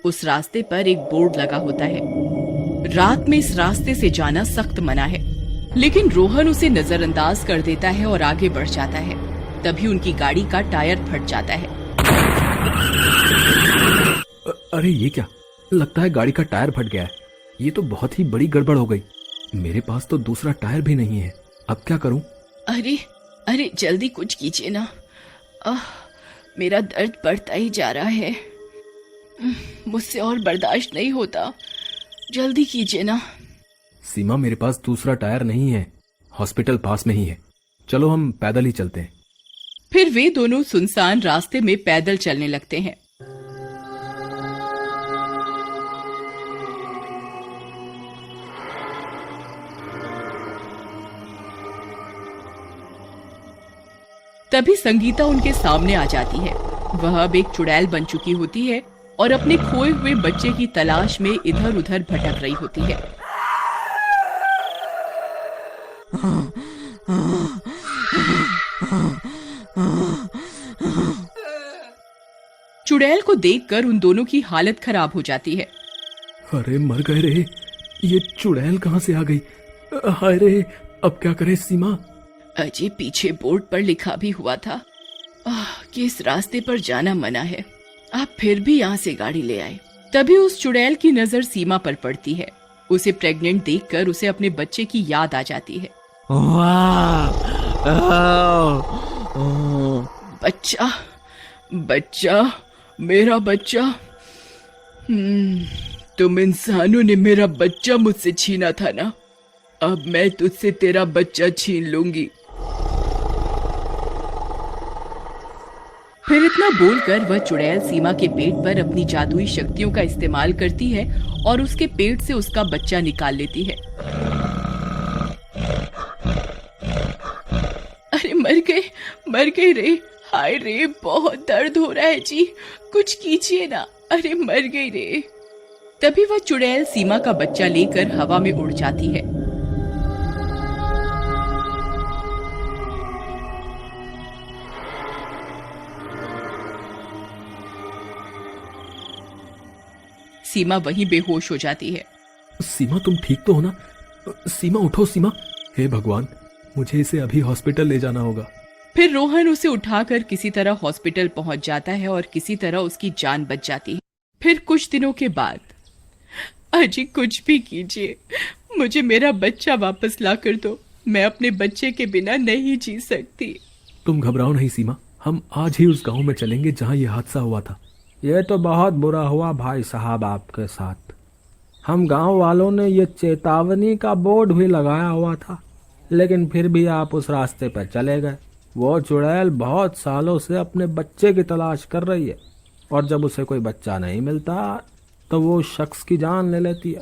उस रास्ते पर एक बोर्ड लगा होता है, रात में इस रास्ते से जाना सख्त मना है। लेकिन रोहन उसे नजरअंदाज कर देता है और आगे बढ़ जाता है। तभी उनकी गाड़ी का टायर फट जाता है। अरे ये क्या, लगता है गाड़ी का टायर फट गया है। ये तो बहुत ही बड़ी गड़बड़ हो गई। मेरे पास तो दूसरा टायर भी नहीं है, अब क्या करूं? अरे अरे जल्दी कुछ कीजिए ना। मेरा दर्द बढ़ता ही जा रहा है। मुझसे और बर्दाश्त नहीं होता, जल्दी कीजिए ना। सीमा, मेरे पास दूसरा टायर नहीं है, हॉस्पिटल पास में ही है। चलो हम पैदल ही चलते हैं। फिर वे दोनों सुनसान रास्ते में पैदल चलने लगते हैं। तभी संगीता उनके सामने आ जाती है। वह अब एक चुड़ैल बन चुकी होती है और अपने खोए हुए बच्चे की तलाश में इधर उधर भटक रही होती है। चुड़ैल को देखकर उन दोनों की हालत खराब हो जाती है। अरे मर गए रे, ये चुड़ैल कहाँ से आ गई? हाय रे, अब क्या करें सीमा? अजय, पीछे बोर्ड पर लिखा भी हुआ था कि इस रास्ते पर जाना मना है। आप फिर भी यहाँ से गाड़ी ले आए। तभी उस चुड़ैल की नजर सीमा पर पड़ती है। उसे प्रेग्नेंट देखकर उसे अपने बच्चे की याद आ जाती है। बच्चा, बच्चा, मेरा बच्चा। तुम इंसानों ने मेरा बच्चा मुझसे छीना था ना, अब मैं तुझसे तेरा बच्चा छीन लूंगी। फिर इतना बोलकर वह चुड़ैल सीमा के पेट पर अपनी जादुई शक्तियों का इस्तेमाल करती है और उसके पेट से उसका बच्चा निकाल लेती है। अरे मर गए रे, हाय रे, बहुत दर्द हो रहा है जी, कुछ कीजिए ना। अरे मर गई रे। तभी वह चुड़ैल सीमा का बच्चा लेकर हवा में उड़ जाती है। सीमा वहीं बेहोश हो जाती है। सीमा, तुम ठीक तो हो ना? सीमा, उठो सीमा। हे भगवान, मुझे इसे अभी हॉस्पिटल ले जाना होगा। फिर रोहन उसे उठाकर किसी तरह हॉस्पिटल पहुंच जाता है और किसी तरह उसकी जान बच जाती है। फिर कुछ दिनों के बाद, अजी कुछ भी कीजिए, मुझे मेरा बच्चा वापस ला कर दो। मैं अपने बच्चे के बिना नहीं जी सकती। तुम घबराओ नहीं सीमा, हम आज ही उस गांव में चलेंगे जहां यह हादसा हुआ था। ये तो बहुत बुरा हुआ भाई साहब आपके साथ। हम गांव वालों ने ये चेतावनी का बोर्ड भी लगाया हुआ था, लेकिन फिर भी आप उस रास्ते पर चले गए। वो चुड़ैल बहुत सालों से अपने बच्चे की तलाश कर रही है और जब उसे कोई बच्चा नहीं मिलता तो वो शख्स की जान ले लेती है।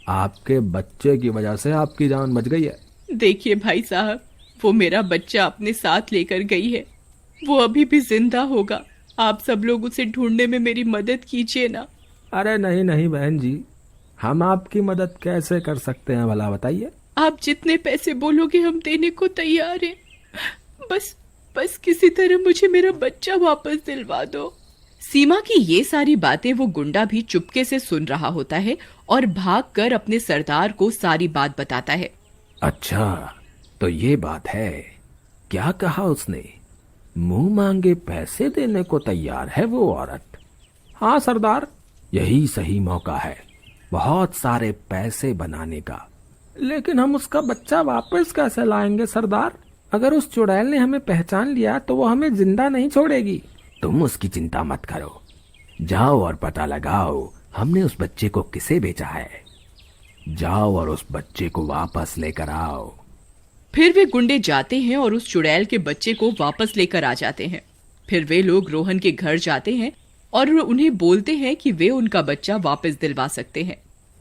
आपके बच्चे की वजह से आपकी जान बच गई है। देखिए भाई साहब, वो मेरा बच्चा अपने साथ लेकर गई है, वो अभी भी जिंदा होगा। आप सब लोग उसे ढूंढने में मेरी मदद कीजिए ना। अरे नहीं नहीं बहन जी, हम आपकी मदद कैसे कर सकते हैं भला बताइए? आप जितने पैसे बोलोगे हम देने को तैयार हैं। बस किसी तरह मुझे मेरा बच्चा वापस दिलवा दो। सीमा की ये सारी बातें वो गुंडा भी चुपके से सुन रहा होता है और भागकर अपने सरदार को सारी बात बताता है। अच्छा, तो ये बात है। क्या कहा उसने? मुंह मांगे पैसे देने को तैयार है वो औरत। हाँ सरदार, यही सही मौका है बहुत सारे पैसे बनाने का। लेकिन हम उसका बच्चा वापस कैसे लाएंगे सरदार? अगर उस चुड़ैल ने हमें पहचान लिया तो वो हमें जिंदा नहीं छोड़ेगी। तुम उसकी चिंता मत करो, जाओ और पता लगाओ हमने उस बच्चे को किसे बेचा है। जाओ और उस बच्चे को वापस लेकर आओ। फिर वे गुंडे जाते हैं और उस चुड़ैल के बच्चे को वापस लेकर आ जाते हैं। फिर वे लोग रोहन के घर जाते हैं और उन्हें बोलते हैं कि वे उनका बच्चा वापस दिलवा सकते हैं।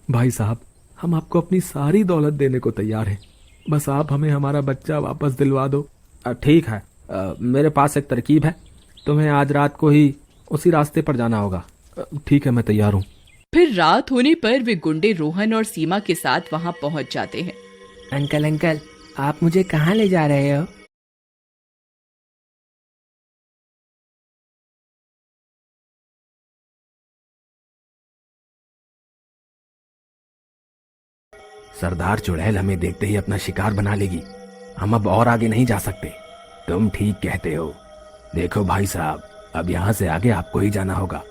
भाई साहब, हम आपको अपनी सारी दौलत देने को तैयार हैं, बस आप हमें हमारा बच्चा वापस दिलवा दो। ठीक है, मेरे पास एक तरकीब है। तुम्हें आज रात को ही उसी रास्ते पर जाना होगा। ठीक है, मैं तैयार हूँ। फिर रात होने पर वे गुंडे रोहन और सीमा के साथ वहां पहुंच जाते हैं। अंकल, आप मुझे कहाँ ले जा रहे हो? सरदार चुड़ैल हमें देखते ही अपना शिकार बना लेगी। हम अब और आगे नहीं जा सकते। तुम ठीक कहते हो। देखो भाई साहब, अब यहाँ से आगे आपको ही जाना होगा।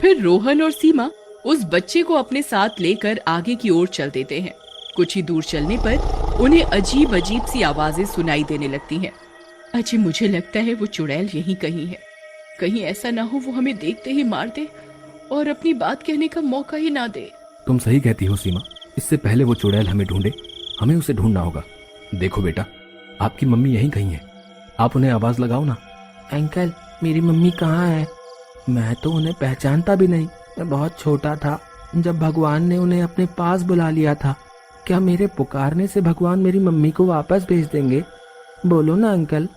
फिर रोहन और सीमा उस बच्चे को अपने साथ लेकर आगे की ओर चल देते हैं। कुछ ही दूर चलने पर उन्हें अजीब अजीब सी आवाजें सुनाई देने लगती हैं। अजी मुझे लगता है वो चुड़ैल यहीं कहीं है। कहीं ऐसा ना हो वो हमें देखते ही मार दे और अपनी बात कहने का मौका ही ना दे। तुम सही कहती हो सीमा, इससे पहले वो चुड़ैल हमें ढूंढे, हमें उसे ढूंढना होगा। देखो बेटा, आपकी मम्मी यहीं कहीं है, आप उन्हें आवाज लगाओ ना। अंकल, मेरी मम्मी कहाँ है? मैं तो उन्हें पहचानता भी नहीं। मैं बहुत छोटा था जब भगवान ने उन्हें अपने पास बुला लिया था। क्या मेरे पुकारने से भगवान मेरी मम्मी को वापस भेज देंगे? बोलो ना अंकल।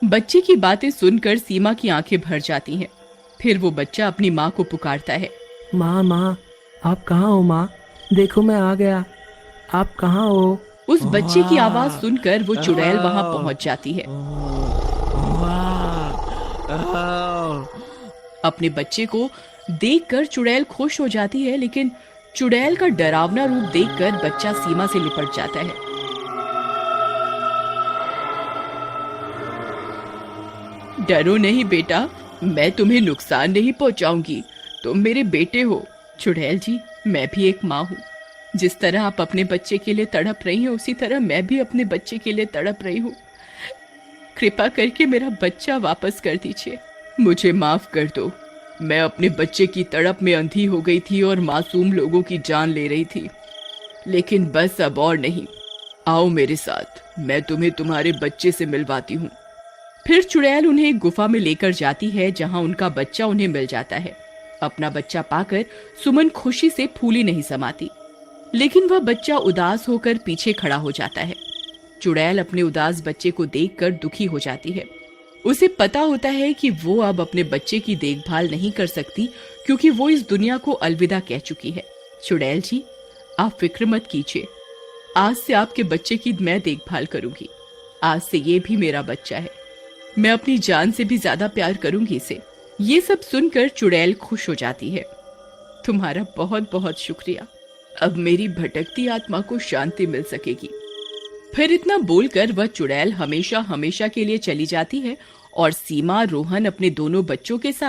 बच्चे की बातें सुनकर सीमा की आंखें भर जाती हैं। फिर वो बच्चा अपनी माँ को पुकारता है। माँ माँ, आप कहाँ हो माँ? देखो मैं आ गया। आप कहाँ हो? उस बच्चे की आवाज सुनकर वो चुड़ैल वहां पहुंच जाती है। अपने बच्चे को देखकर चुड़ैल खुश हो जाती है, लेकिन चुड़ैल का डरावना रूप देखकर बच्चा सीमा से लिपट जाता है। डरो नहीं बेटा, मैं तुम्हें नुकसान नहीं पहुंचाऊंगी। तुम मेरे बेटे हो। चुड़ैल जी, मैं भी एक माँ हूँ। जिस तरह आप अपने बच्चे के लिए तड़प रही हैं, उसी तरह मैं भी अपने बच्चे के लिए तड़प रही हूँ। कृपा करके मेरा बच्चा वापस कर दीजिए। मुझे माफ कर दो। मैं अपने बच्चे की तड़प में अंधी हो गई थी और मासूम लोगों की जान ले रही थी, लेकिन बस अब और नहीं। आओ मेरे साथ, मैं तुम्हें तुम्हारे बच्चे से मिलवाती हूँ। फिर चुड़ैल उन्हें एक गुफा में लेकर जाती है, जहाँ उनका बच्चा उन्हें मिल जाता है। अपना बच्चा पाकर सुमन खुशी से फूली नहीं समाती, लेकिन वह बच्चा उदास होकर पीछे खड़ा हो जाता है। चुड़ैल अपने उदास बच्चे को देखकर दुखी हो जाती है। उसे पता होता है कि वो अब अपने बच्चे की देखभाल नहीं कर सकती, क्योंकि वो इस दुनिया को अलविदा कह चुकी है। चुड़ैल जी, आप फिक्र मत कीजिए। आज से आपके बच्चे की मैं देखभाल करूंगी। आज से ये भी मेरा बच्चा है। मैं अपनी जान से भी ज्यादा प्यार करूंगी इसे। ये सब सुनकर चुड़ैल खुश हो जाती है। तुम्हारा बहुत बहुत शुक्रिया। अब मेरी भटकती आत्मा को शांति मिल सकेगी। फिर इतना बोलकर वह चुड़ैल हमेशा हमेशा के लिए चली जाती है और सीमा रोहन अपने दोनों बच्चों के साथ